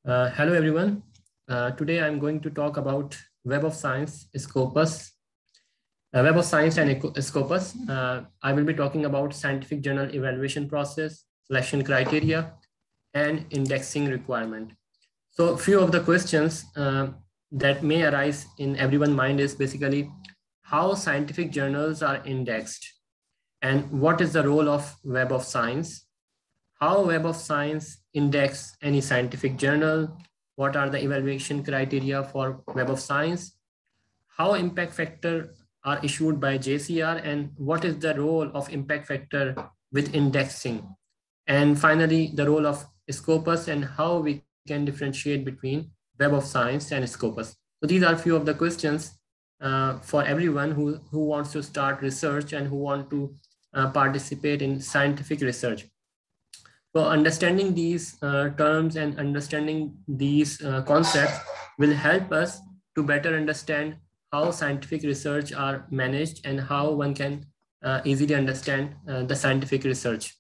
Hello everyone. Today I'm going to talk about Web of Science Scopus. Web of Science and Scopus. I will be talking about scientific journal evaluation process, selection criteria, and indexing requirement. So few of the questions that may arise in everyone's mind is basically how scientific journals are indexed and what is the role of Web of Science, how Web of Science index any scientific journal, what are the evaluation criteria for Web of Science, how impact factor are issued by JCR, and what is the role of impact factor with indexing, and finally the role of Scopus and how we can differentiate between Web of Science and Scopus. So these are a few of the questions for everyone who wants to start research and who want to participate in scientific research. So understanding these terms and understanding these concepts will help us to better understand how scientific research are managed and how one can easily understand the scientific research.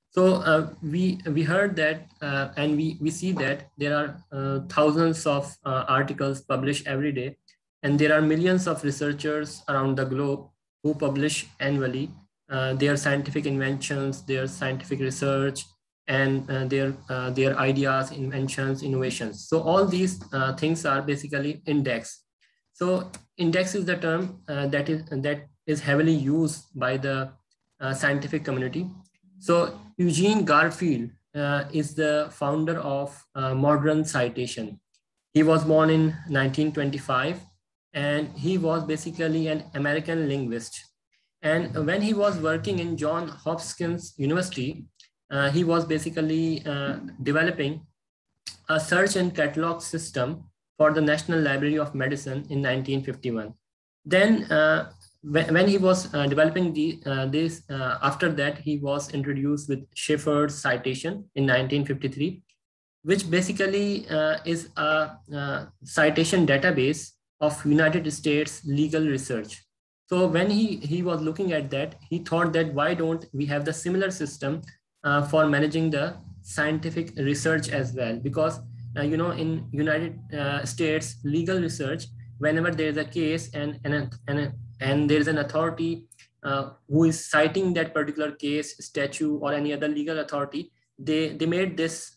So we heard that and we see that there are thousands of articles published every day, and there are millions of researchers around the globe who publish annually their scientific inventions, their scientific research, and their ideas, inventions, innovations. So all these things are basically indexed. So index is the term that is heavily used by the scientific community. So Eugene Garfield is the founder of modern citation. He was born in 1925, and he was basically an American linguist. And when he was working in Johns Hopkins University, he was basically developing a search and catalog system for the National Library of Medicine in 1951. Then when he was developing this, after that, he was introduced with Schaeffer's citation in 1953, which basically is a citation database of United States legal research. So when he was looking at that, he thought that why don't we have the similar system for managing the scientific research as well? Because in United States legal research, whenever there is a case and there is an authority who is citing that particular case, statute, or any other legal authority, they made this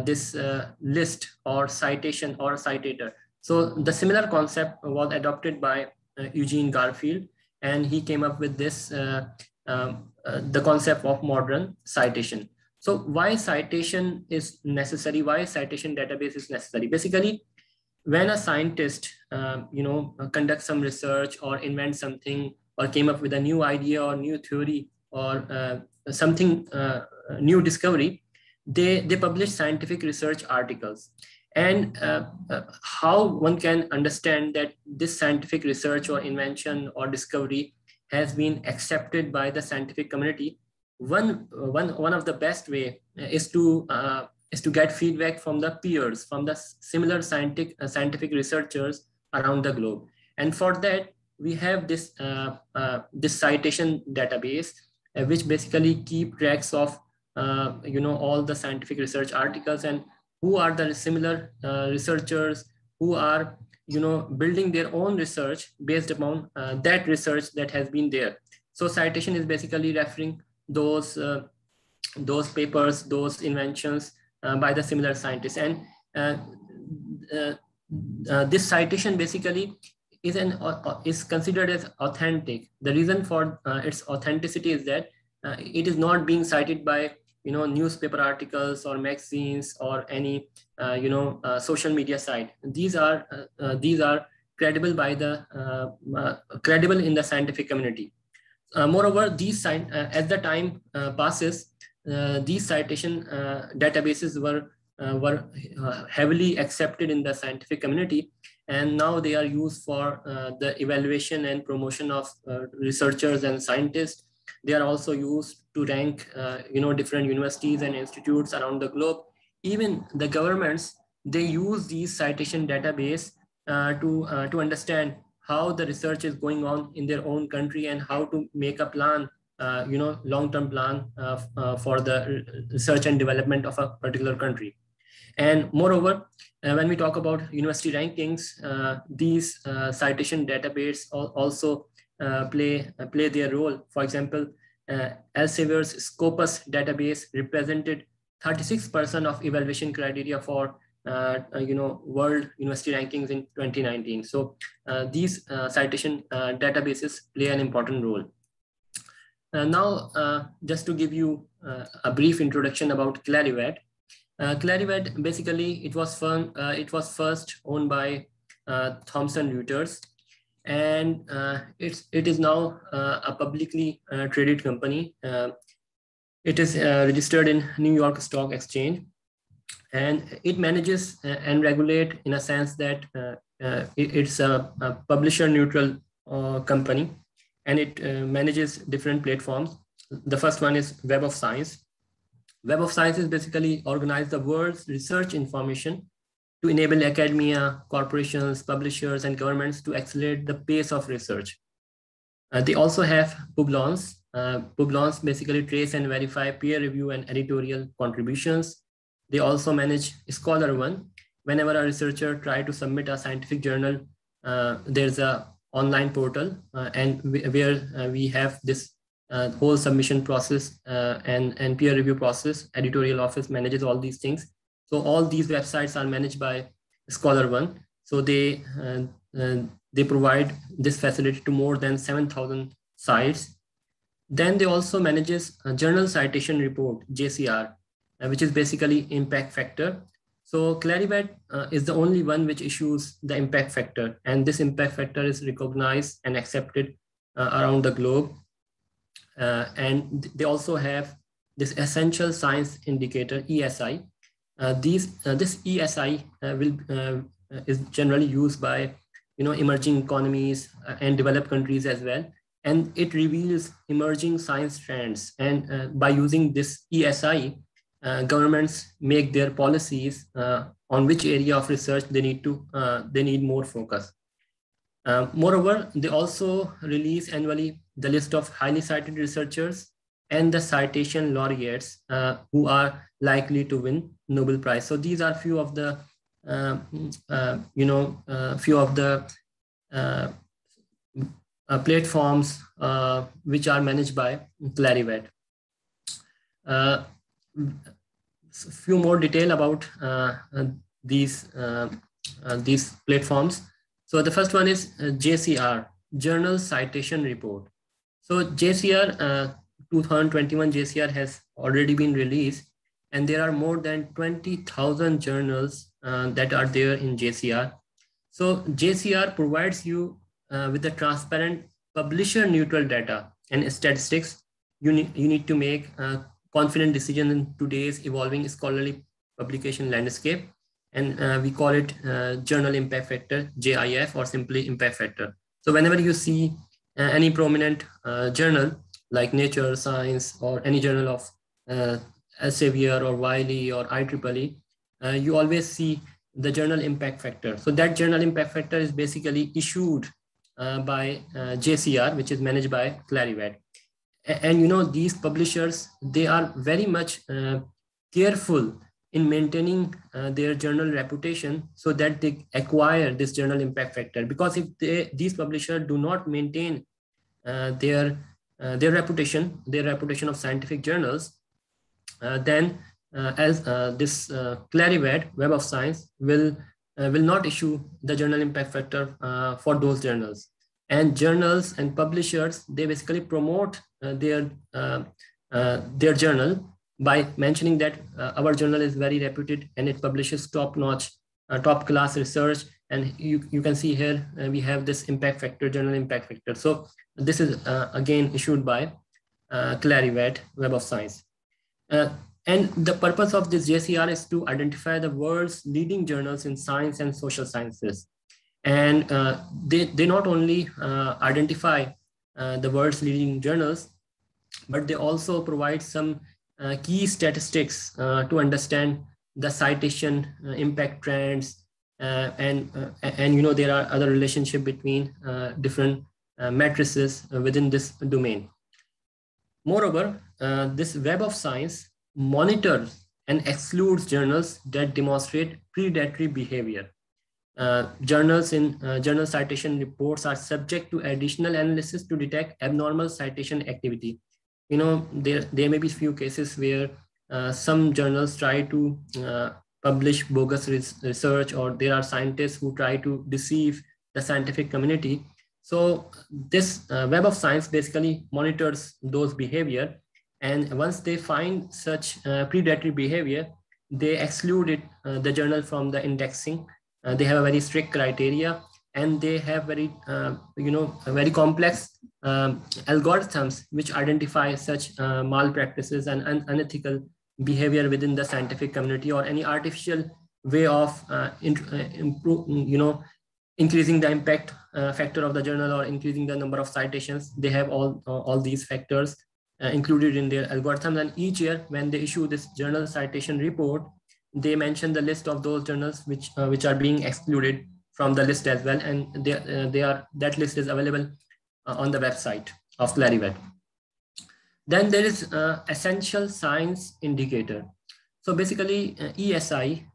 this list or citation or citator. So the similar concept was adopted by Eugene Garfield, and he came up with this the concept of modern citation. So why citation is necessary? Why citation database is necessary? Basically, when a scientist conducts some research or invents something or came up with a new idea or new theory or something new discovery, they publish scientific research articles. And how one can understand that this scientific research or invention or discovery has been accepted by the scientific community? One of the best way is to get feedback from the peers, from the similar scientific researchers around the globe. And for that, we have this this citation database, which basically keep tracks of all the scientific research articles and who are the similar researchers who are building their own research based upon that research that has been there. So citation is basically referring those papers, those inventions by the similar scientists. And this citation basically is considered as authentic. The reason for its authenticity is that it is not being cited by newspaper articles or magazines or any social media site. These are credible by the credible in the scientific community. Moreover, these as the time passes, these citation databases were heavily accepted in the scientific community, and now they are used for the evaluation and promotion of researchers and scientists. They are also used to rank different universities and institutes around the globe. Even the governments, they use these citation database to understand how the research is going on in their own country and how to make a plan, long-term plan for the research and development of a particular country. And moreover, when we talk about university rankings, these citation database also play their role. For example, Elsevier's Scopus database represented 36% of evaluation criteria for world university rankings in 2019. So these citation databases play an important role. Now, just to give you a brief introduction about Clarivat. Clarivat, basically, it was first owned by Thomson Reuters, and it is now a publicly traded company. It is registered in New York Stock Exchange, and it manages and regulate in a sense that it's a publisher neutral company, and it manages different platforms. The first one is Web of Science. Web of Science is basically organize the world's research information to enable academia, corporations, publishers, and governments to accelerate the pace of research. They also have Publons. Publons basically trace and verify peer review and editorial contributions. They also manage Scholar One. Whenever a researcher tries to submit a scientific journal, there's a online portal and where we have this whole submission process and peer review process. Editorial office manages all these things. So all these websites are managed by Scholar One. So they provide this facility to more than 7,000 sites. Then they also manages a journal citation report, JCR, which is basically impact factor. So Clarivat is the only one which issues the impact factor, and this impact factor is recognized and accepted around the globe. And they also have this essential science indicator, ESI. This ESI is generally used by emerging economies and developed countries as well, and it reveals emerging science trends. And by using this ESI, governments make their policies on which area of research they need more focus. Moreover, they also release annually the list of highly cited researchers and the citation laureates who are likely to win Nobel Prize. So these are few of the platforms which are managed by Clarivat. Few more detail about these platforms. So the first one is JCR, Journal Citation Report. So JCR 2021 JCR has already been released, and there are more than 20,000 journals that are there in JCR. So JCR provides you with the transparent publisher neutral data and statistics. You need to make confident decisions in today's evolving scholarly publication landscape. And we call it Journal Impact Factor, JIF, or simply Impact Factor. So whenever you see any prominent journal like Nature, Science, or any journal of Elsevier or Wiley or IEEE, you always see the Journal Impact Factor. So that Journal Impact Factor is basically issued by JCR, which is managed by Clarivat. And these publishers, they are very much careful in maintaining their journal reputation so that they acquire this Journal Impact Factor. Because if these publishers do not maintain their reputation of scientific journals, then as this Clarivat Web of Science will not issue the Journal Impact Factor for those journals. And journals and publishers, they basically promote their journal by mentioning that our journal is very reputed and it publishes top-notch, top-class research. And you can see here we have this impact factor, Journal Impact Factor. So this is again issued by Clarivat Web of Science. And the purpose of this JCR is to identify the world's leading journals in science and social sciences. And they not only identify the world's leading journals, but they also provide some key statistics to understand the citation impact trends, and there are other relationship between different matrices within this domain. Moreover, this Web of Science monitors and excludes journals that demonstrate predatory behavior. Journals in journal citation reports are subject to additional analysis to detect abnormal citation activity. You know, there may be few cases where some journals try to publish bogus research, or there are scientists who try to deceive the scientific community. So this Web of Science basically monitors those behavior, and once they find such predatory behavior, they exclude it, the journal from the indexing. They have a very strict criteria, and they have very very complex algorithms which identify such malpractices and unethical behavior within the scientific community, or any artificial way of increasing the impact factor of the journal, or increasing the number of citations. They have all these factors included in their algorithms, and each year when they issue this journal citation report, they mention the list of those journals which are being excluded from the list as well, and that list is available on the website of Clarivate. Then there is essential science indicator. So basically, ESI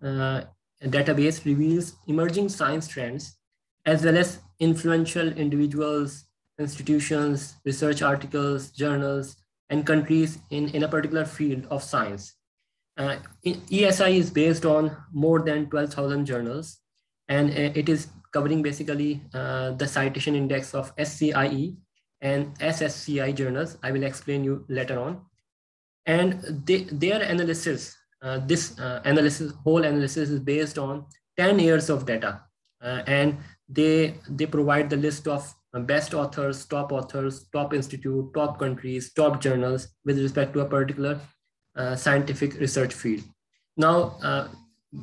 database reveals emerging science trends, as well as influential individuals, institutions, research articles, journals, and countries in a particular field of science. ESI is based on more than 12,000 journals, and it is covering basically the citation index of SciE and SSCI journals. I will explain you later on. And their analysis, whole analysis is based on 10 years of data. And they provide the list of best authors, top institute, top countries, top journals with respect to a particular scientific research field. Now,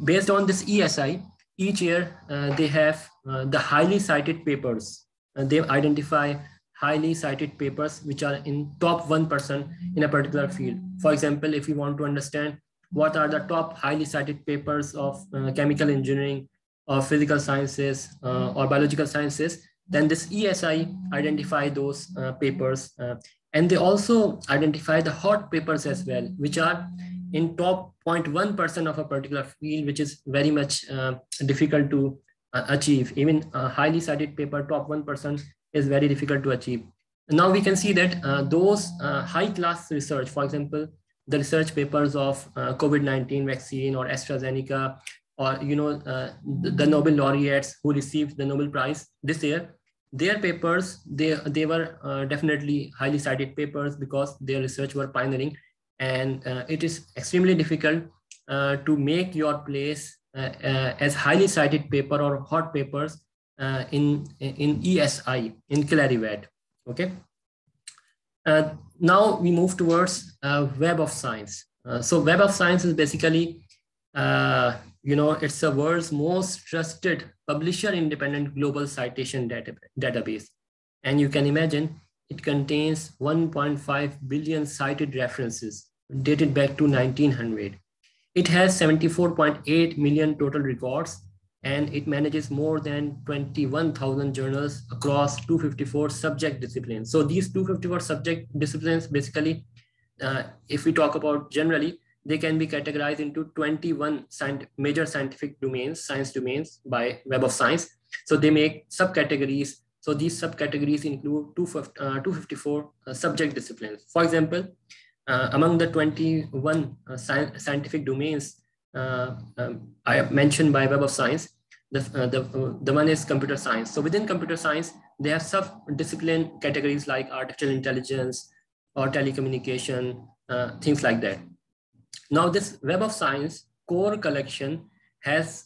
based on this ESI, each year they have the highly cited papers. They identify highly cited papers which are in top 1% in a particular field. For example, if you want to understand what are the top highly cited papers of chemical engineering, or physical sciences, or biological sciences, then this ESI identify those papers. And they also identify the hot papers as well, which are in top 0.1% of a particular field, which is very much difficult to achieve. Even a highly cited paper, top 1%, is very difficult to achieve. Now we can see that those high-class research, for example, the research papers of COVID-19 vaccine or AstraZeneca, or the Nobel laureates who received the Nobel Prize this year, their papers, they were definitely highly cited papers because their research were pioneering, and it is extremely difficult to make your place as highly cited paper or hot papers in ESI, in Clarivate. Okay. Now we move towards Web of Science. So Web of Science is basically it's the world's most trusted publisher-independent global citation database. And you can imagine it contains 1.5 billion cited references dated back to 1900. It has 74.8 million total records, and it manages more than 21,000 journals across 254 subject disciplines. So these 254 subject disciplines, basically, if we talk about generally, they can be categorized into 21 major scientific domains, science domains by Web of Science. So they make subcategories. So these subcategories include 254 subject disciplines. For example, among the 21 scientific domains I have mentioned by Web of Science, the one is computer science. So within computer science, they have sub-discipline categories like artificial intelligence or telecommunication, things like that. Now, this Web of Science core collection has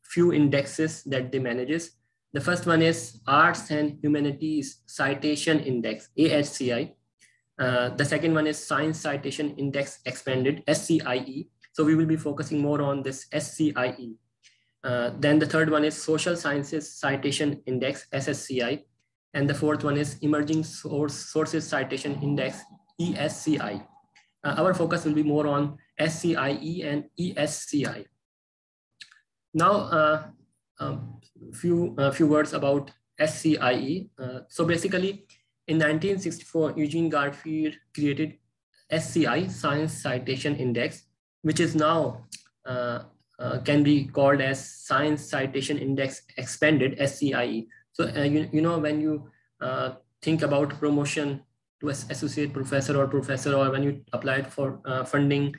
few indexes that they manages. The first one is Arts and Humanities Citation Index, AHCI. The second one is Science Citation Index Expanded, SCIE. So we will be focusing more on this SCIE. Then the third one is Social Sciences Citation Index, SSCI. And the fourth one is Emerging Sources Citation Index, ESCI. Our focus will be more on SCIE and ESCI. Now, a few words about SCIE. So basically, in 1964, Eugene Garfield created SCI, Science Citation Index, which is now can be called as Science Citation Index Expanded, SCIE. So you know, when you think about promotion to associate professor, or when you apply for funding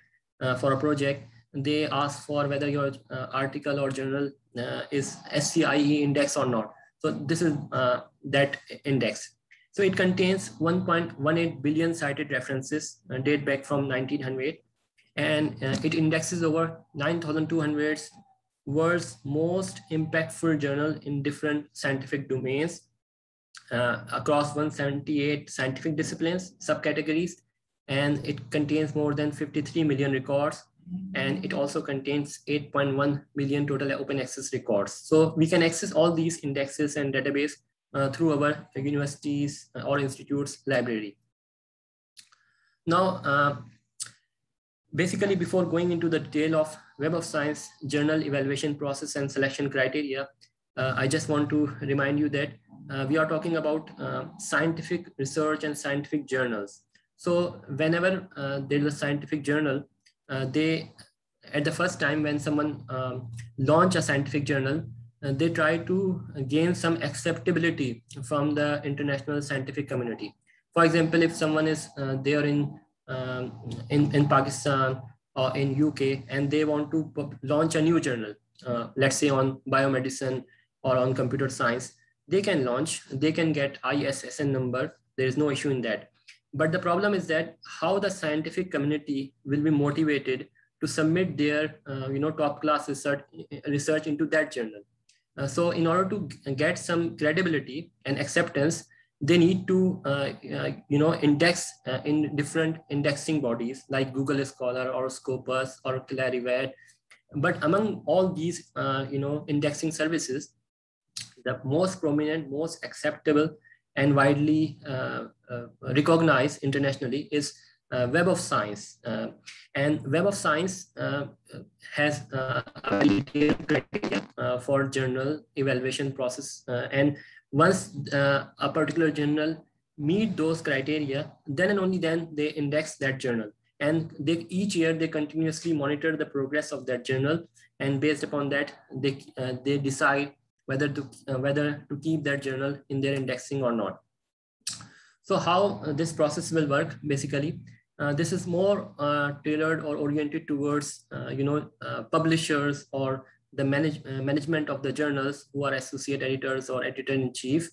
for a project, they ask for whether your article or journal is SCIE index or not. So this is that index. So it contains 1.18 billion cited references date back from 1900, and it indexes over 9,200 world's most impactful journal in different scientific domains across 178 scientific disciplines, subcategories, and it contains more than 53 million records, and it also contains 8.1 million total open access records. So we can access all these indexes and database through our universities or institutes library. Now, basically, before going into the detail of Web of Science journal evaluation process and selection criteria, I just want to remind you that we are talking about scientific research and scientific journals. So whenever there is a scientific journal, at the first time when someone launch a scientific journal, they try to gain some acceptability from the international scientific community. For example, if someone is there in Pakistan or in UK, and they want to launch a new journal, let's say on biomedicine or on computer science, they can launch, they can get ISSN number. There is no issue in that. But the problem is that how the scientific community will be motivated to submit their top class research into that journal. So in order to get some credibility and acceptance, they need to index in different indexing bodies like Google Scholar or Scopus or Clarivate. But among all these indexing services, the most prominent, most acceptable, and widely recognized internationally is Web of Science. And Web of Science has a detailed criteria for journal evaluation process. And once a particular journal meet those criteria, then and only then they index that journal. And each year they continuously monitor the progress of that journal, and based upon that, they decide whether to keep that journal in their indexing or not. So how this process will work, basically, this is more tailored or oriented towards publishers or the management of the journals who are associate editors or editor-in-chief.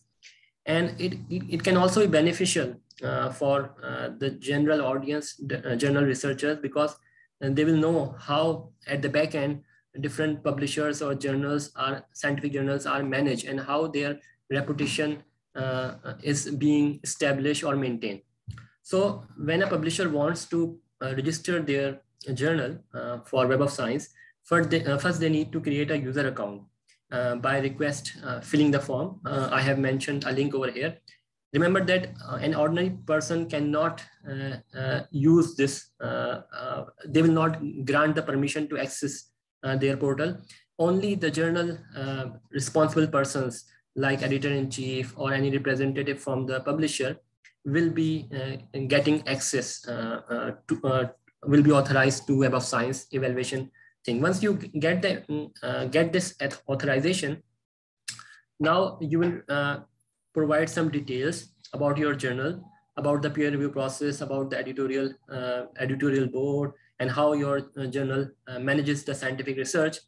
And it can also be beneficial for the general audience, journal researchers, because they will know how at the back end different publishers or scientific journals are managed, and how their reputation is being established or maintained. So when a publisher wants to register their journal for Web of Science, first they need to create a user account by request filling the form. I have mentioned a link over here. Remember that an ordinary person cannot use this. They will not grant the permission to access their portal. Only the journal responsible persons like editor-in-chief or any representative from the publisher will be getting access will be authorized to Web of Science evaluation thing. Once you get this authorization, now you will provide some details about your journal, about the peer review process, about the editorial board, and how your journal manages the scientific research.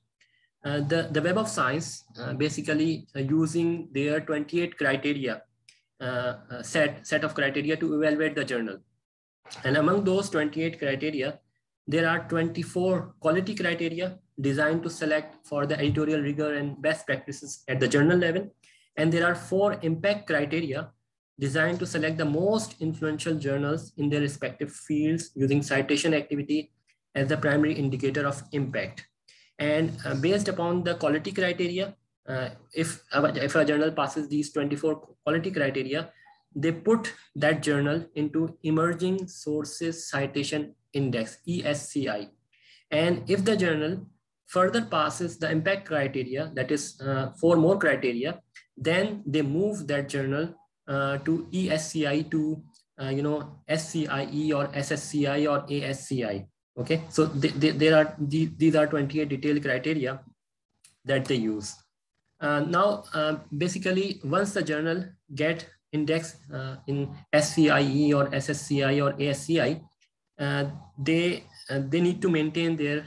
The Web of Science basically using their 28 criteria, set of criteria to evaluate the journal. And among those 28 criteria, there are 24 quality criteria designed to select for the editorial rigor and best practices at the journal level. And there are 4 impact criteria designed to select the most influential journals in their respective fields using citation activity as the primary indicator of impact. And based upon the quality criteria, if a journal passes these 24 quality criteria, they put that journal into Emerging Sources Citation Index, ESCI. And if the journal further passes the impact criteria, that is 4 more criteria, then they move that journal to ESCI to SCIE or SSCI or ASCI. Okay, so these are 28 detailed criteria that they use. Now, basically, once the journal get indexed in SCIE or SSCI or ASCI, they need to maintain their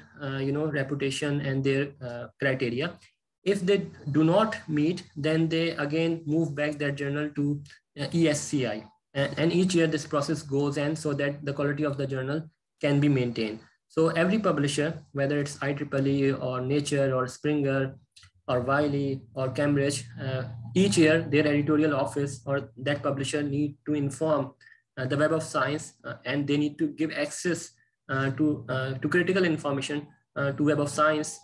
reputation and their criteria. If they do not meet, then they again move back that journal to ESCI, and each year this process goes on so that the quality of the journal can be maintained. So every publisher, whether it's IEEE or Nature or Springer or Wiley or Cambridge, each year their editorial office or that publisher need to inform the Web of Science, and they need to give access to critical information to Web of Science,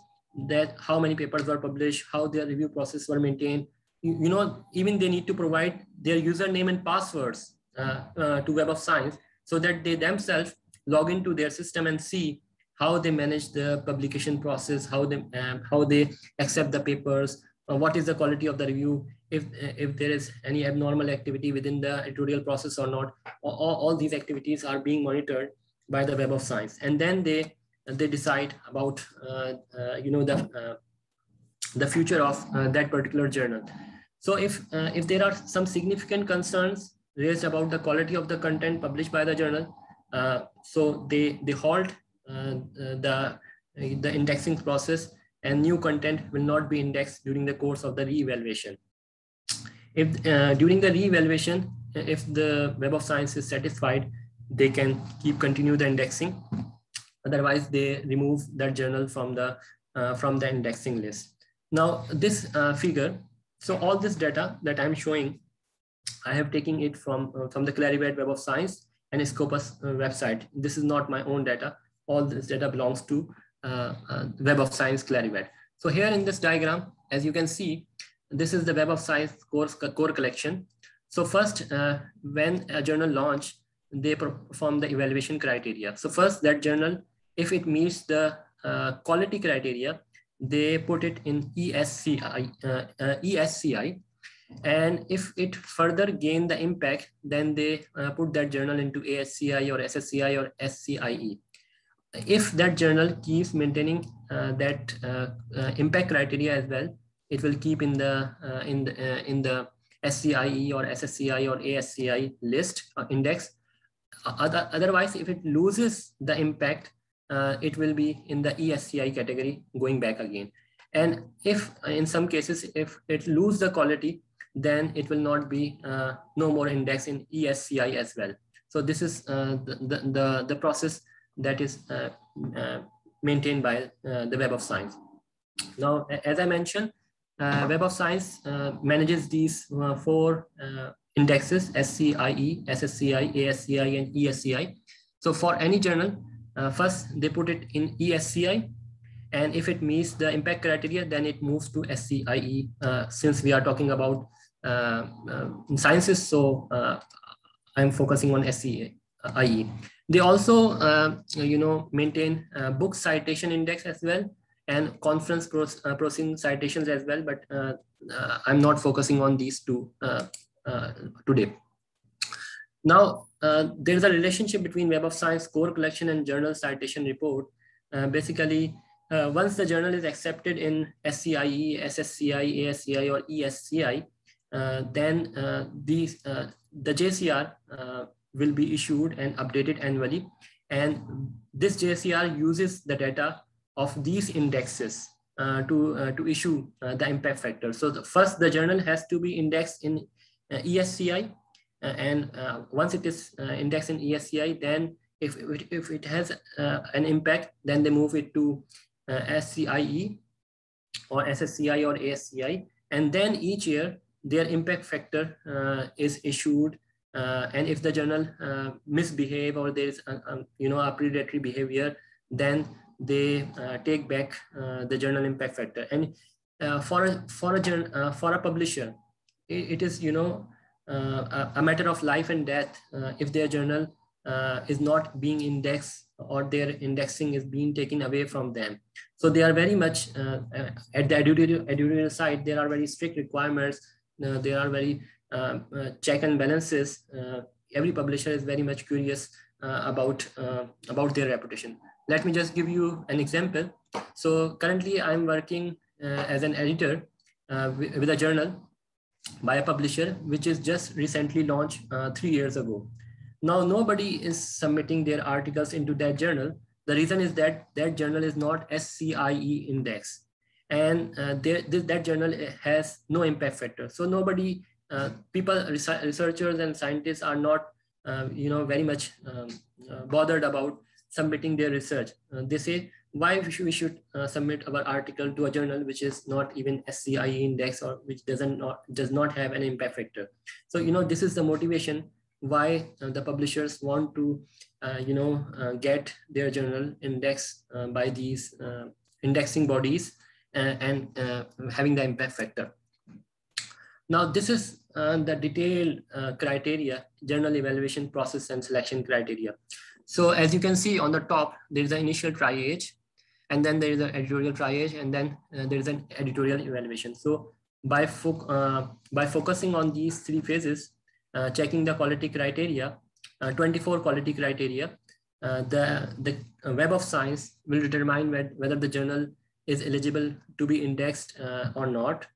that how many papers were published, how their review process were maintained. Even they need to provide their username and passwords to Web of Science, so that they themselves log into their system and see how they manage the publication process, how they accept the papers, what is the quality of the review, if there is any abnormal activity within the editorial process or not. All these activities are being monitored by the Web of Science, and then they decide about the future of that particular journal. So if there are some significant concerns raised about the quality of the content published by the journal, so they halt the indexing process, and new content will not be indexed during the course of the re-evaluation. If during the re-evaluation, if the Web of Science is satisfied, they can continue the indexing. Otherwise, they remove that journal from the indexing list. Now, this figure, so all this data that I'm showing, I have taken it from the Clarivate Web of Science and Scopus website. This is not my own data. All this data belongs to Web of Science Clarivate. So here in this diagram, as you can see, this is the Web of Science core collection. So first, when a journal launch, they perform the evaluation criteria. So first, that journal, if it meets the quality criteria, they put it in ESCI. And if it further gain the impact, then they put that journal into ASCI or SSCI or SCIE. If that journal keeps maintaining that impact criteria as well, it will keep in the SCIE or SSCI or ASCI list index. Otherwise, if it loses the impact, it will be in the ESCI category, going back again. And if in some cases, if it loses the quality, then it will not be no more index in ESCI as well. So this is the process that is maintained by the Web of Science. Now, as I mentioned, Web of Science manages these 4 indexes: SCIE, SSCI, ASCI, and ESCI. So for any journal, first they put it in ESCI, and if it meets the impact criteria, then it moves to SCIE. Since we are talking about sciences, so I'm focusing on SCIE. They also, maintain book citation index as well, and conference proceeding citations as well. But I'm not focusing on these two today. Now, there's a relationship between Web of Science core collection and journal citation report. Basically, once the journal is accepted in SCIE, SSCI, ASCI, or ESCI, then the JCR will be issued and updated annually. And this JCR uses the data of these indexes to issue the impact factor. So first, the journal has to be indexed in ESCI. And once it is indexed in ESCI, then if it has an impact, then they move it to SCIE or SSCI or ASCI. And then each year, their impact factor is issued. And if the journal misbehave or there is a predatory behavior, then they take back the journal impact factor. And for a publisher, it is a matter of life and death if their journal is not being indexed or their indexing is being taken away from them. So they are very much at the editorial side. There are very strict requirements. There are very check and balances. Every publisher is very much curious about their reputation. let me just give you an example. So currently I'm working as an editor with a journal by a publisher, which is just recently launched 3 years ago. Now, nobody is submitting their articles into that journal. The reason is that that journal is not SciE index, and that journal has no impact factor. So nobody, researchers and scientists are not, very much bothered about submitting their research. They say, why we should submit our article to a journal which is not even SciE index, or which does not have an impact factor. So this is the motivation why the publishers want to get their journal indexed by these indexing bodies and having the impact factor. Now this is the detailed criteria, journal evaluation process and selection criteria. So as you can see on the top, there is an initial triage, and then there is an editorial triage, and then there is an editorial evaluation. So by focusing on these 3 phases, checking the quality criteria, 24 quality criteria, the Web of Science will determine whether the journal is eligible to be indexed or not.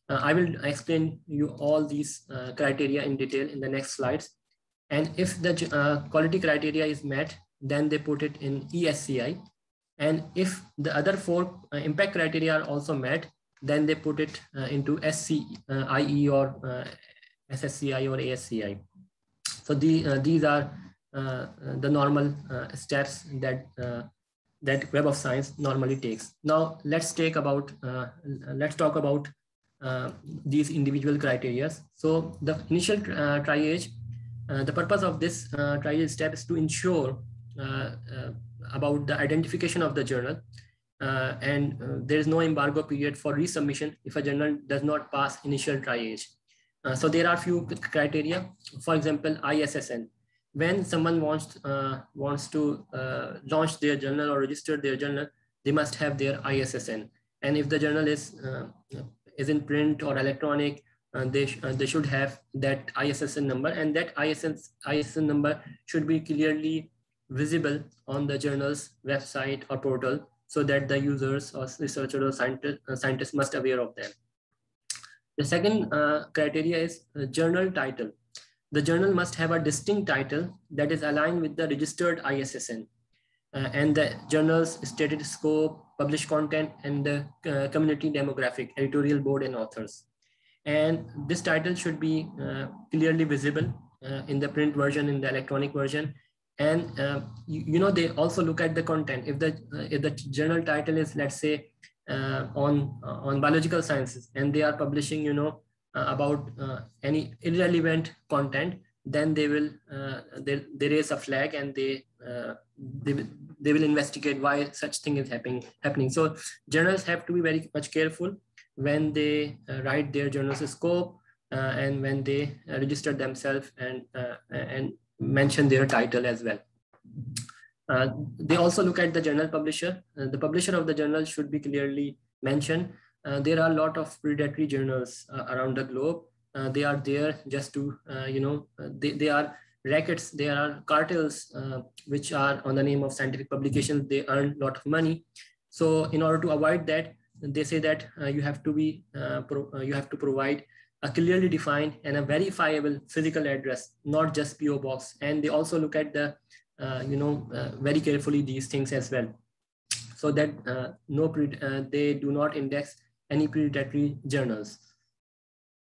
I will explain you all these criteria in detail in the next slides. And if the quality criteria is met, then they put it in ESCI. And if the other 4 impact criteria are also met, then they put it into SciE or SSCI or ASCI. So these are the normal steps that that Web of Science normally takes. Now let's talk about these individual criteria. So the initial triage, the purpose of this triage step is to ensure about the identification of the journal, and there is no embargo period for resubmission if a journal does not pass initial triage. So there are few criteria. For example, ISSN. When someone wants to launch their journal or register their journal, they must have their ISSN. And if the journal is in print or electronic, they should have that ISSN number, and that ISSN number should be clearly visible on the journal's website or portal, so that the users or researchers or scientists must be aware of them. The second criteria is journal title. The journal must have a distinct title that is aligned with the registered ISSN, and the journal's stated scope, published content, and the community demographic, editorial board, and authors. And this title should be clearly visible in the print version, in the electronic version. And they also look at the content. If the journal title is, let's say, on biological sciences, and they are publishing about any irrelevant content, then they will they raise a flag, and they will investigate why such thing is happening. So journals have to be very much careful when they write their journal's scope and when they register themselves and mention their title as well. They also look at the journal publisher. The publisher of the journal should be clearly mentioned. There are a lot of predatory journals around the globe. They are there just to, they are rackets, they are cartels which are on the name of scientific publications. They earn a lot of money. So in order to avoid that, they say that you have to provide a clearly defined and a verifiable physical address, not just PO box. And they also look at the very carefully these things as well, so that they do not index any predatory journals.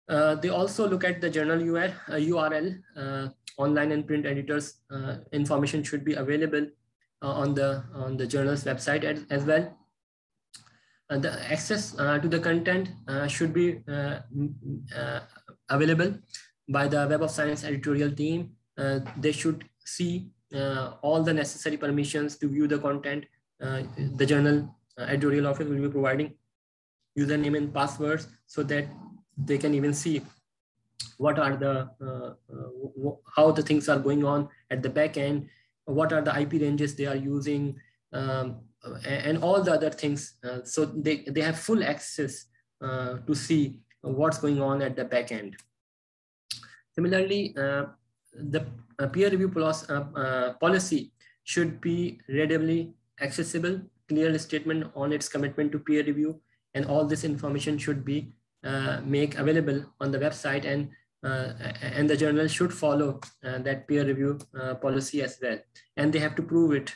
They also look at the journal URL. Online and print editors information should be available on the journal's website as well. The access to the content should be available by the Web of Science editorial team. They should see all the necessary permissions to view the content. The journal editorial office will be providing username and passwords, so that they can even see what are the how the things are going on at the back end, what are the IP ranges they are using, and all the other things. So they have full access to see what's going on at the back end. Similarly, the peer review policy should be readily accessible, clear statement on its commitment to peer review, and all this information should be make available on the website, and the journal should follow that peer review policy as well, and they have to prove it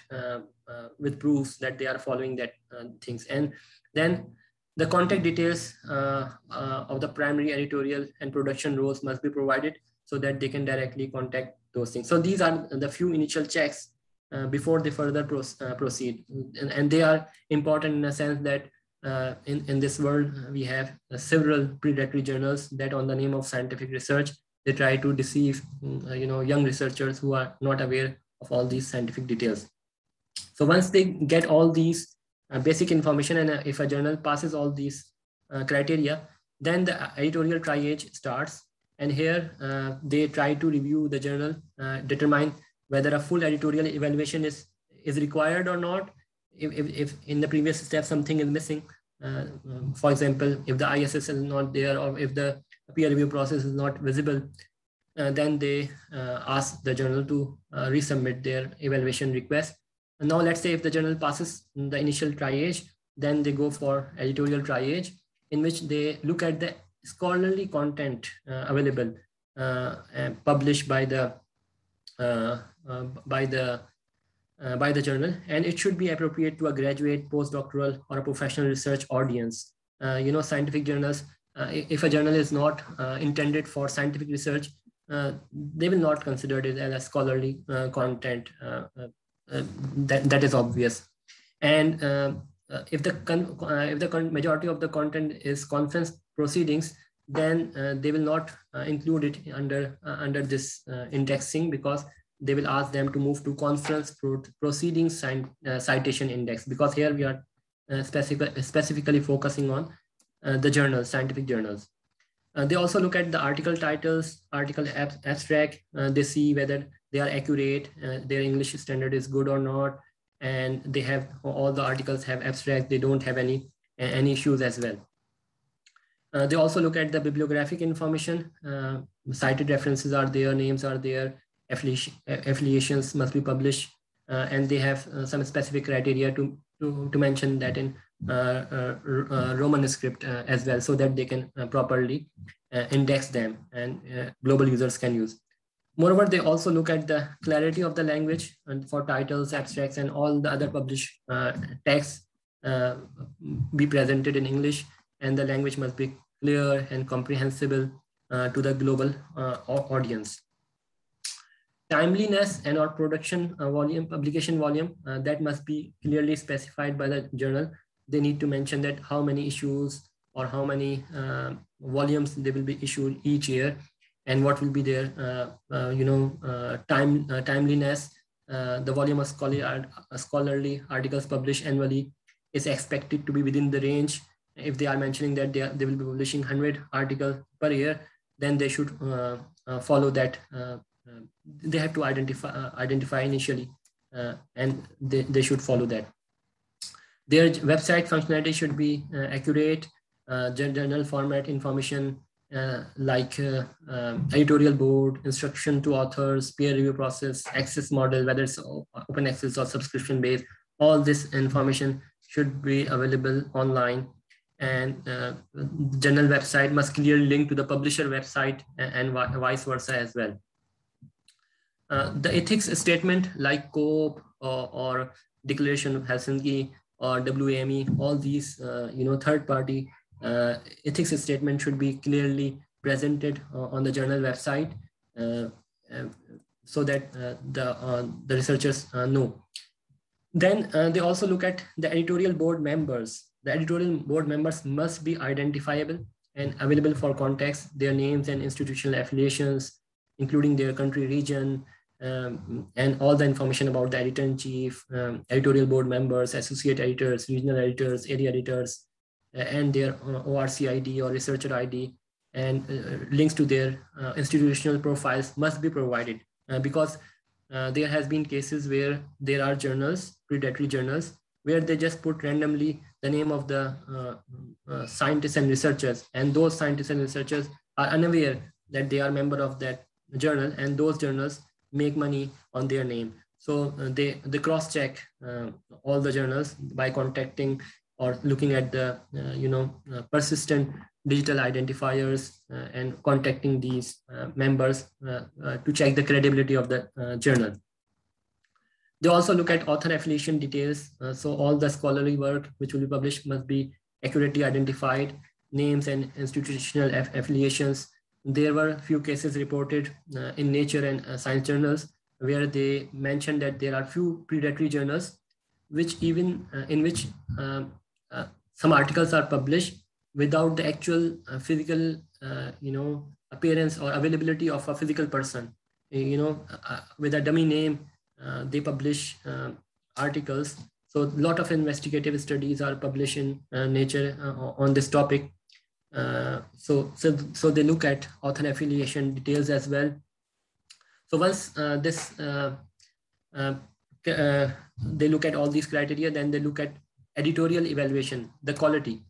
with proofs that they are following that things. And then the contact details of the primary editorial and production roles must be provided so that they can directly contact those things. So these are the few initial checks before they further proceed, and they are important in a sense that in this world we have several predatory journals that, on the name of scientific research, they try to deceive young researchers who are not aware of all these scientific details. So once they get all these basic information, and if a journal passes all these criteria, then the editorial triage starts. And here they try to review the journal, determine whether a full editorial evaluation is required or not. If in the previous step something is missing, for example, if the ISS is not there, or if the peer review process is not visible, then they ask the journal to resubmit their evaluation request. And now let's say if the journal passes the initial triage, then they go for editorial triage, in which they look at the scholarly content available published by the journal, and it should be appropriate to a graduate, postdoctoral, or a professional research audience. Scientific journals, if a journal is not intended for scientific research, they will not consider it as a scholarly content. That is obvious. And if the majority of the content is conference proceedings, then they will not include it under this indexing, because they will ask them to move to conference proceedings citation index, because here we are specifically focusing on the journals, scientific journals. They also look at the article titles, article abstract. They see whether they are accurate, their English standard is good or not, and they have all the articles have abstract. They don't have any issues as well. They also look at the bibliographic information. Cited references are there, names are there, affiliations must be published, and they have some specific criteria to mention that in Roman script as well, so that they can properly index them and global users can use. Moreover, they also look at the clarity of the language, and for titles, abstracts, and all the other published texts be presented in English, and the language must be clear and comprehensible to the global audience. Timeliness and or production volume, publication volume, that must be clearly specified by the journal. They need to mention that how many issues or how many volumes they will be issued each year, and what will be their timeliness. The volume of scholarly articles published annually is expected to be within the range. If they are mentioning that they will be publishing 100 articles per year, then they should follow that. They have to identify initially, and they should follow that. Their website functionality should be accurate. Journal format information like editorial board, instruction to authors, peer review process, access model, whether it's open access or subscription based, all this information should be available online. And journal website must clearly link to the publisher website, and vice versa as well. The ethics statement like COPE or Declaration of Helsinki or WAME, all these third-party ethics statement should be clearly presented on the journal website, so that the researchers know. Then they also look at the editorial board members. The editorial board members must be identifiable and available for contacts, their names and institutional affiliations, including their country, region, and all the information about the editor-in-chief, editorial board members, associate editors, regional editors, area editors, and their ORC ID or researcher ID, and links to their institutional profiles must be provided, because there has been cases where there are journals, predatory journals, where they just put randomly the name of the scientists and researchers, and those scientists and researchers are unaware that they are member of that journal, and those journals make money on their name. So they cross-check all the journals by contacting or looking at the persistent digital identifiers and contacting these members to check the credibility of the journal. They also look at author affiliation details. So all the scholarly work which will be published must be accurately identified, names and institutional affiliations. There were a few cases reported in Nature and Science journals where they mentioned that there are few predatory journals which even in which some articles are published without the actual physical appearance or availability of a physical person. With a dummy name, they publish articles. So a lot of investigative studies are published in Nature on this topic. So they look at author affiliation details as well. So once they look at all these criteria, then they look at editorial evaluation, the quality.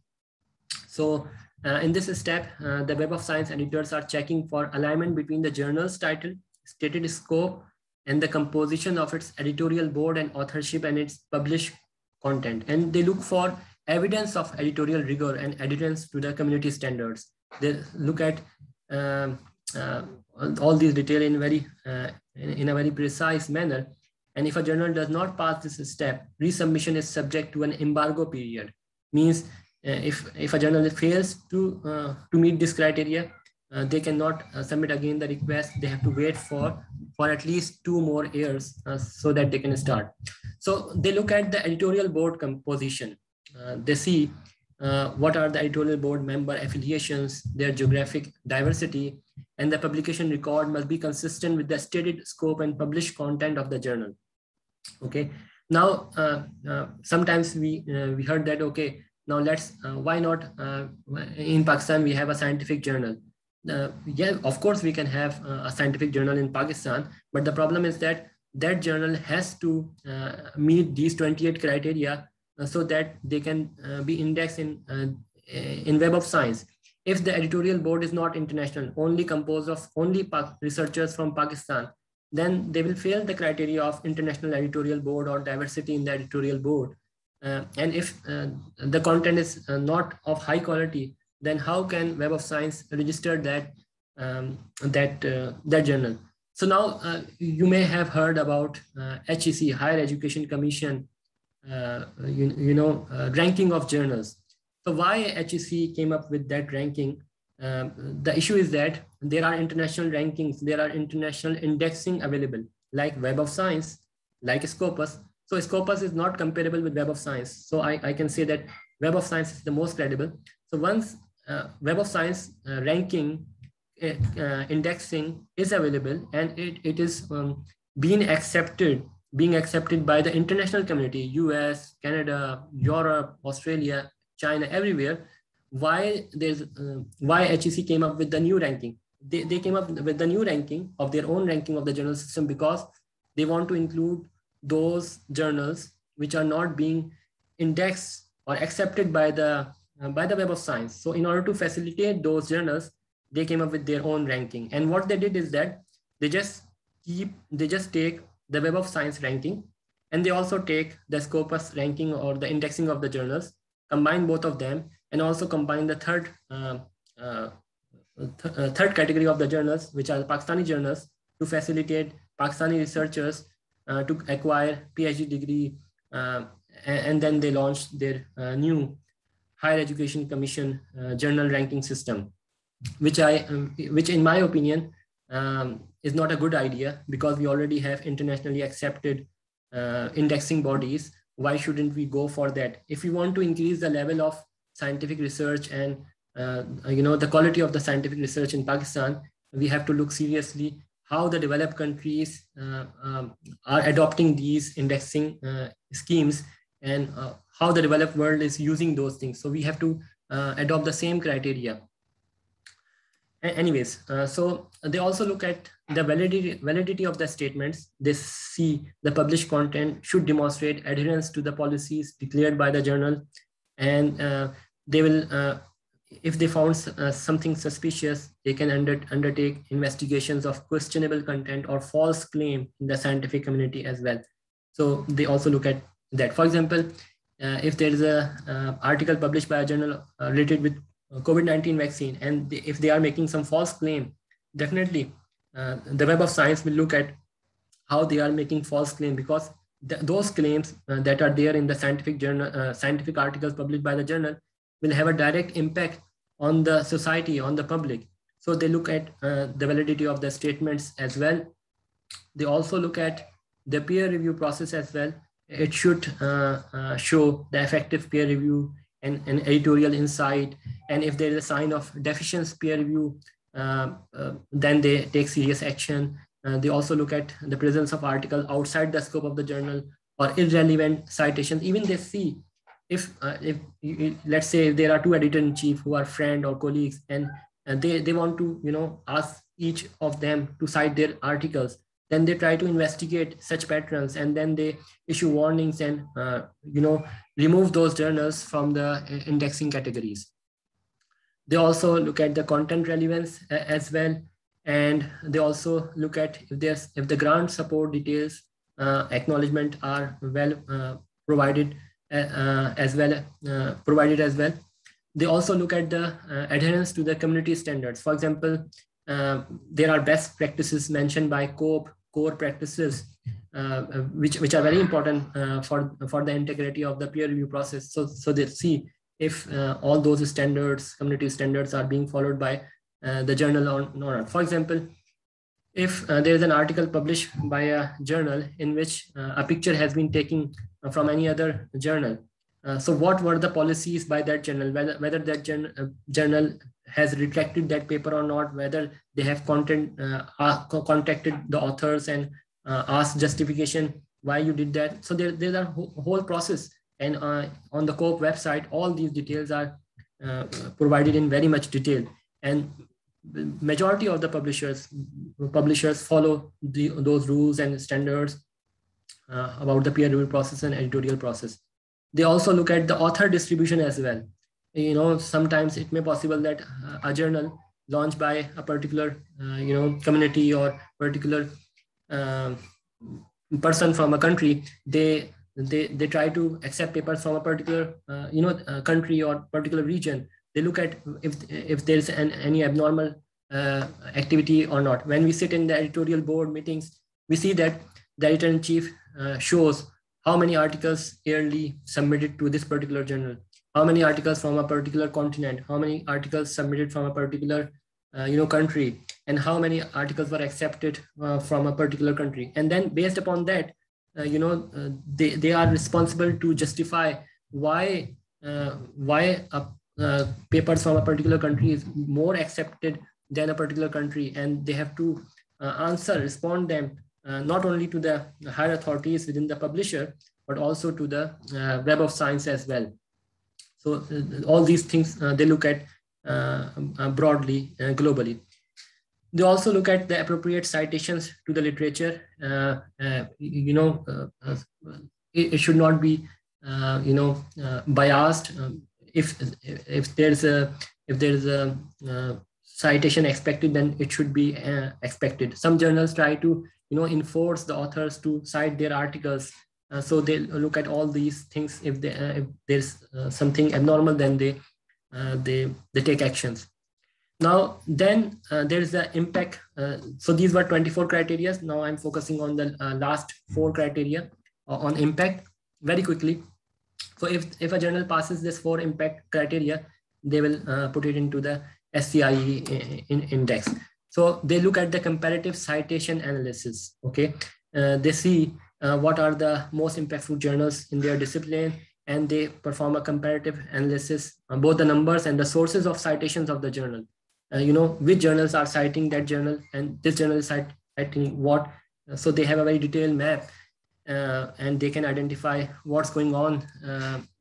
So in this step, the Web of Science editors are checking for alignment between the journal's title, stated scope, and the composition of its editorial board and authorship and its published content. And they look for evidence of editorial rigor and adherence to the community standards. They look at all these detail in a very precise manner. And if a journal does not pass this step, resubmission is subject to an embargo period. Means if a journal fails to meet this criteria, they cannot submit again the request. They have to wait for at least 2 more years so that they can start. So they look at the editorial board composition. They see what are the editorial board member affiliations, their geographic diversity, and the publication record must be consistent with the stated scope and published content of the journal. Okay. Now, sometimes we heard that, okay, now let's, why not in Pakistan, we have a scientific journal. Yeah, of course, we can have a scientific journal in Pakistan, but the problem is that that journal has to meet these 28 criteria so that they can be indexed in Web of Science. If the editorial board is not international, only composed of only researchers from Pakistan, then they will fail the criteria of international editorial board or diversity in the editorial board. And if the content is not of high quality, then how can Web of Science register that journal? So now you may have heard about HEC, Higher Education Commission, ranking of journals. So why HEC came up with that ranking? The issue is that there are international rankings, there are international indexing available, like Web of Science, like Scopus. So Scopus is not comparable with Web of Science. So I can say that Web of Science is the most credible. So once Web of Science ranking indexing is available and it is being accepted by the international community, US, Canada, Europe, Australia, China, everywhere. Why HEC came up with the new ranking? They came up with the new ranking of their own ranking of the journal system because they want to include those journals which are not being indexed or accepted by the Web of Science. So in order to facilitate those journals, they came up with their own ranking. And what they did is that they just take the Web of Science ranking, and they also take the Scopus ranking or the indexing of the journals, combine both of them, and also combine the third category of the journals, which are the Pakistani journals, to facilitate Pakistani researchers to acquire PhD degree, and then they launched their new Higher Education Commission journal ranking system, which in my opinion is not a good idea, because we already have internationally accepted indexing bodies. Why shouldn't we go for that? If we want to increase the level of scientific research and the quality of the scientific research in Pakistan, we have to look seriously how the developed countries are adopting these indexing schemes, and how the developed world is using those things. So we have to adopt the same criteria. Anyways, so they also look at the validity of the statements. They see the published content should demonstrate adherence to the policies declared by the journal, and they will if they found something suspicious, they can undertake investigations of questionable content or false claim in the scientific community as well. So they also look at that. For example, if there is a article published by a journal related with COVID-19 vaccine, and if they are making some false claim, definitely the Web of Science will look at how they are making false claim, because those claims that are there in the scientific journal, scientific articles published by the journal, will have a direct impact on the society, on the public. So they look at the validity of the statements as well. They also look at the peer review process as well. It should show the effective peer review and editorial insight. And if there is a sign of deficient peer review, then they take serious action. They also look at the presence of articles outside the scope of the journal or irrelevant citations. Even they see if let's say there are two editor-in-chief who are friends or colleagues, and they want to ask each of them to cite their articles, then they try to investigate such patterns, and then they issue warnings and remove those journals from the indexing categories. They also look at the content relevance as well, and they also look at if the grant support details acknowledgement are well provided as well. They also look at the adherence to the community standards. For example, there are best practices mentioned by core practices, which are very important for the integrity of the peer review process. So they see if all those standards, community standards, are being followed by the journal or not. For example, if there is an article published by a journal in which a picture has been taken from any other journal, so what were the policies by that journal, whether that journal has retracted that paper or not, whether they have contacted the authors and asked justification why you did that. So there's a whole process, and on the COPE website, all these details are provided in very much detail. And majority of the publishers follow those rules and standards about the peer review process and editorial process. They also look at the author distribution as well. Sometimes it may be possible that a journal launched by a particular community or particular person from a country, they try to accept papers from a particular country or particular region. They look at if there's any abnormal activity or not. When we sit in the editorial board meetings, we see that the editor-in-chief shows how many articles yearly submitted to this particular journal, how many articles from a particular continent, how many articles submitted from a particular country, and how many articles were accepted from a particular country. And then based upon that, they are responsible to justify why papers from a particular country is more accepted than a particular country, and they have to respond them not only to the higher authorities within the publisher, but also to the Web of Science as well. So all these things they look at broadly, globally. They also look at the appropriate citations to the literature. It should not be biased. If there's a citation expected, then it should be expected. Some journals try to enforce the authors to cite their articles. So they look at all these things. If there's something abnormal, then they take actions. Now, then there's the impact. So these were 24 criteria. Now I'm focusing on the last 4 criteria on impact very quickly. So if a journal passes this 4 impact criteria, they will put it into the SciE index. So they look at the comparative citation analysis. Okay, they see what are the most impactful journals in their discipline, and they perform a comparative analysis on both the numbers and the sources of citations of the journal. Which journals are citing that journal, and this journal is citing what. So they have a very detailed map, and they can identify what's going on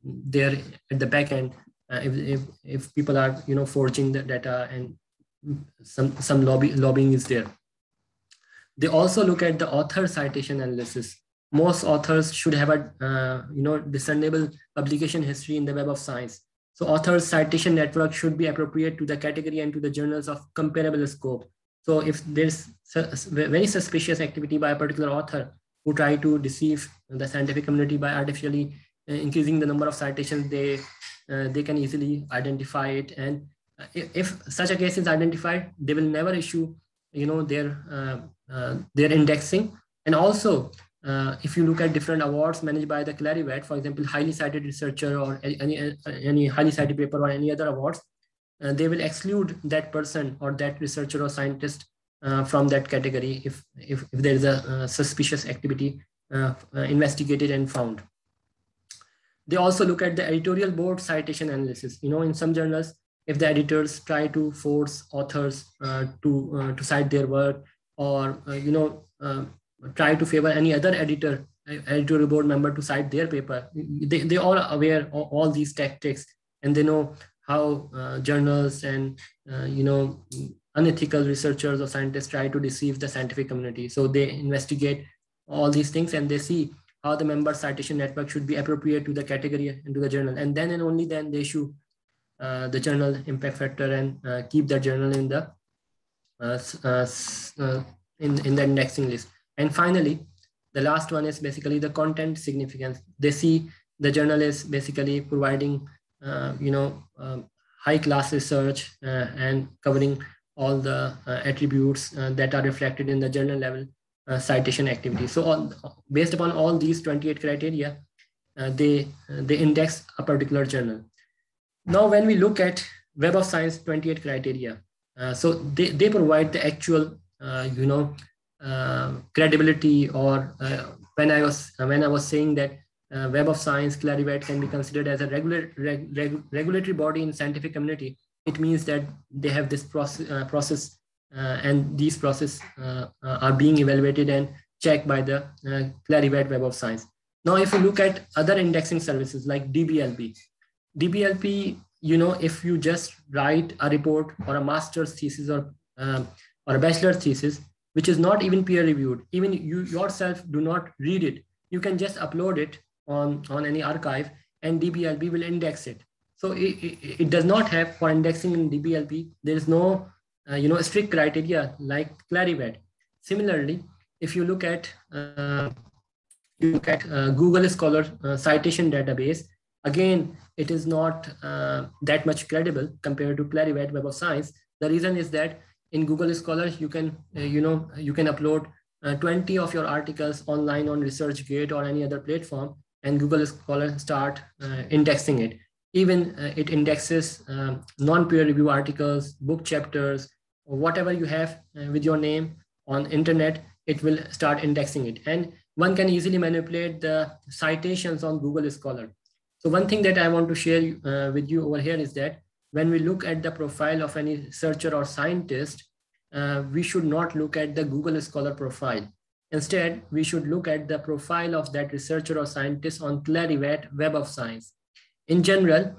there at the back end. If people are forging the data, and some lobbying is there. They also look at the author citation analysis. Most authors should have a discernible publication history in the Web of Science. So author's citation network should be appropriate to the category and to the journals of comparable scope. So if there's very suspicious activity by a particular author who try to deceive the scientific community by artificially increasing the number of citations, they can easily identify it. And if such a case is identified, they will never issue, their indexing. And also, if you look at different awards managed by the Clarivet, for example, highly cited researcher or any highly cited paper or any other awards, they will exclude that person or that researcher or scientist from that category if there is a suspicious activity investigated and found. They also look at the editorial board citation analysis. In some journals, if the editors try to force authors to cite their work, or try to favor any other editorial board member to cite their paper, they all are aware of all these tactics, and they know how journals and unethical researchers or scientists try to deceive the scientific community. So they investigate all these things, and they see how the member citation network should be appropriate to the category and to the journal, and then and only then they issue the journal impact factor and keep the journal in the in the indexing list. And finally, the last one is basically the content significance. They see the journal is basically providing high class research and covering all the attributes that are reflected in the journal level citation activity. So based upon all these 28 criteria, they index a particular journal. Now, when we look at Web of Science 28 criteria, so they provide the actual credibility, or when I was saying that Web of Science Clarivet can be considered as a regulatory body in scientific community, it means that they have this process and these processes are being evaluated and checked by the Clarivet Web of Science. Now, if you look at other indexing services like DBLP, if you just write a report or a master's thesis or a bachelor's thesis, which is not even peer reviewed, even you yourself do not read it, you can just upload it on any archive and DBLP will index it. So it does not have, for indexing in DBLP, there is no strict criteria like Clarivet. Similarly, if you look at Google Scholar citation database, again, it is not that much credible compared to Clarivet Web of Science. The reason is that in Google Scholar, you can upload 20 of your articles online on ResearchGate or any other platform, and Google Scholar start indexing it. Even it indexes non-peer review articles, book chapters, or whatever you have with your name on internet, it will start indexing it. And one can easily manipulate the citations on Google Scholar. So one thing that I want to share with you over here is that when we look at the profile of any researcher or scientist, we should not look at the Google Scholar profile. Instead, we should look at the profile of that researcher or scientist on Clarivet Web of Science. In general,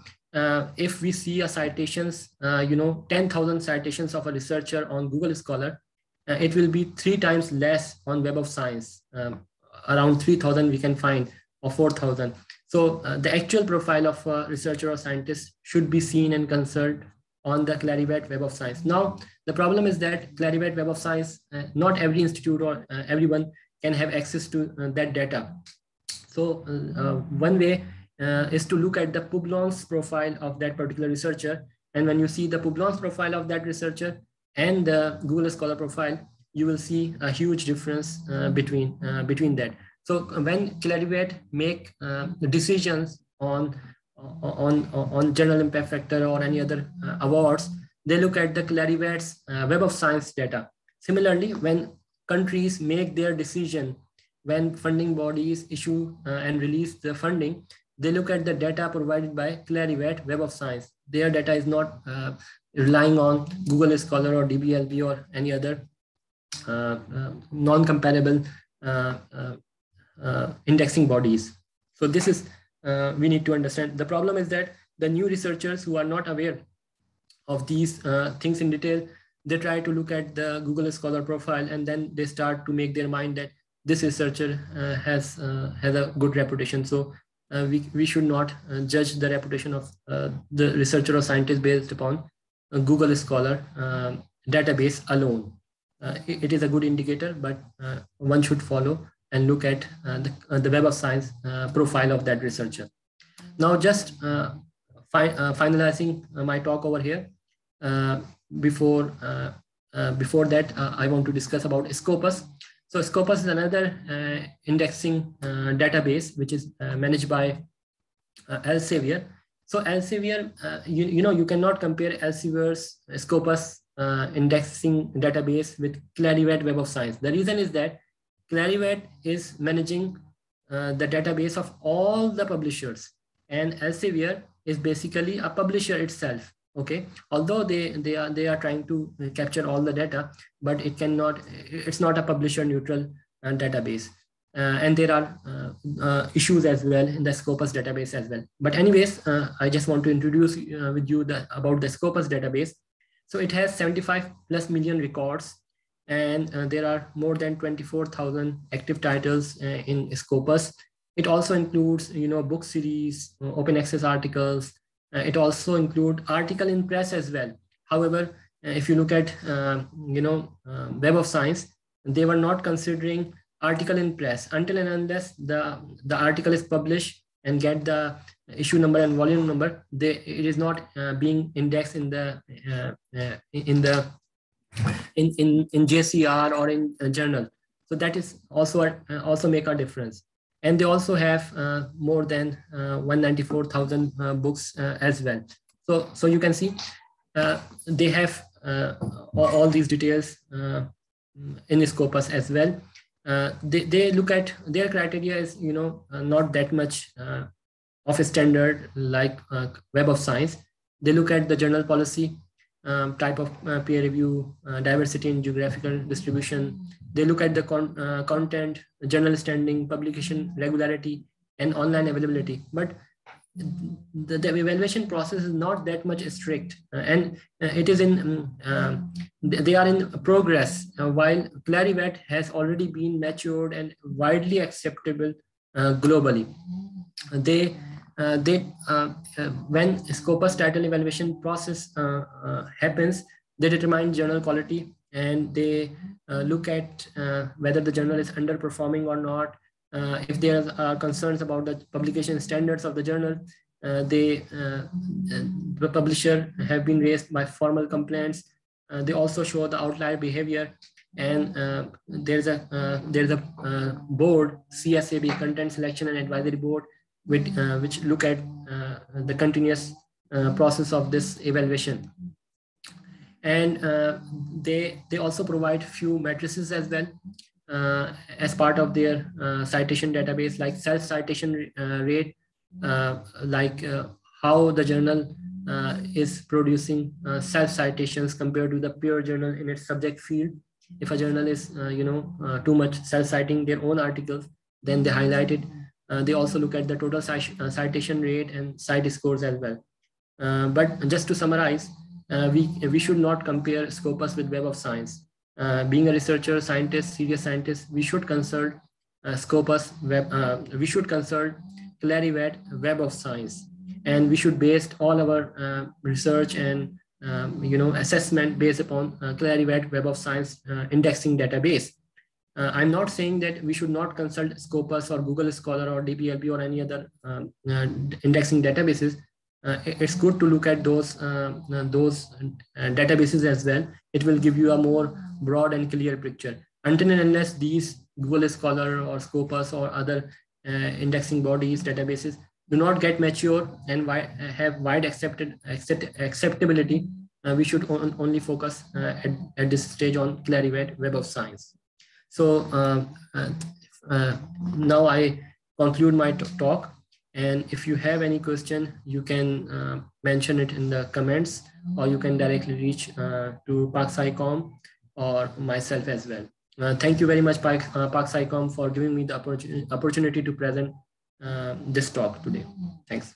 if we see a citations, 10,000 citations of a researcher on Google Scholar, it will be 3 times less on Web of Science. Around 3,000 we can find, or 4,000. So the actual profile of a researcher or scientist should be seen and considered on the Clarivet Web of Science. Now, the problem is that Clarivet Web of Science, not every institute or everyone can have access to that data. So one way is to look at the Publons profile of that particular researcher. And when you see the Publons profile of that researcher and the Google Scholar profile, you will see a huge difference between that. So when Clarivet make decisions on Journal Impact Factor or any other awards, they look at the Clarivet's Web of Science data. Similarly, when countries make their decision, when funding bodies issue and release the funding, they look at the data provided by Clarivet Web of Science. Their data is not relying on Google Scholar or DBLP or any other non-comparable indexing bodies. So this is, we need to understand. The problem is that the new researchers who are not aware of these things in detail, they try to look at the Google Scholar profile and then they start to make their mind that this researcher has a good reputation. So we should not judge the reputation of the researcher or scientist based upon a Google Scholar database alone. It is a good indicator, but one should follow and look at the Web of Science profile of that researcher. Now, just finalizing my talk over here. Before that, I want to discuss about Scopus. So Scopus is another indexing database which is managed by Elsevier. So Elsevier, you cannot compare Elsevier's Scopus indexing database with Clarivate Web of Science. The reason is that Clarivate is managing the database of all the publishers, and Elsevier is basically a publisher itself. Okay, although they are trying to capture all the data, but it's not a publisher neutral database, and there are issues as well in the Scopus database as well. But anyways, I just want to introduce with you about the Scopus database. So it has 75+ million records, and there are more than 24,000 active titles in Scopus. It also includes book series, open access articles. It also includes article in press as well. However, if you look at Web of Science, they were not considering article in press until and unless the article is published and get the issue number and volume number. It is not being indexed in JCR or in a journal. So that is also make a difference. And they also have more than 194,000 books as well. So you can see they have all these details in Scopus as well. They look at their criteria is not that much of a standard like Web of Science. They look at the journal policy, type of peer review, diversity in geographical distribution. They look at the content, journal standing, publication regularity, and online availability. But the evaluation process is not that much strict, and it is they are in progress, while Clarivate has already been matured and widely acceptable globally. When Scopus title evaluation process happens, they determine journal quality, and they look at whether the journal is underperforming or not. If there are concerns about the publication standards of the journal, the publisher have been raised by formal complaints. They also show the outlier behavior, and there's a board, CSAB, Content Selection and Advisory Board, which look at the continuous process of this evaluation. And they also provide few matrices as well as part of their citation database, like self-citation rate, like how the journal is producing self-citations compared to the peer journal in its subject field. If a journal is too much self-citing their own articles, then they highlight it. They also look at the total citation rate and cite scores as well. But just to summarize, we should not compare Scopus with Web of Science. Being a researcher, scientist, serious scientist, we should consult Scopus we should consult Clarivate Web of Science, and we should base all our research and assessment based upon Clarivate Web of Science indexing database. I'm not saying that we should not consult Scopus or Google Scholar or DBLP or any other indexing databases. It's good to look at those databases as well. It will give you a more broad and clear picture. Until and unless these Google Scholar or Scopus or other indexing bodies, databases do not get mature and have wide acceptability, we should only focus at this stage on Clarivate Web of Science. So now I conclude my talk, and if you have any question, you can mention it in the comments, or you can directly reach to Pak SciComm or myself as well. Thank you very much, Pak SciComm, for giving me the opportunity to present this talk today. Thanks.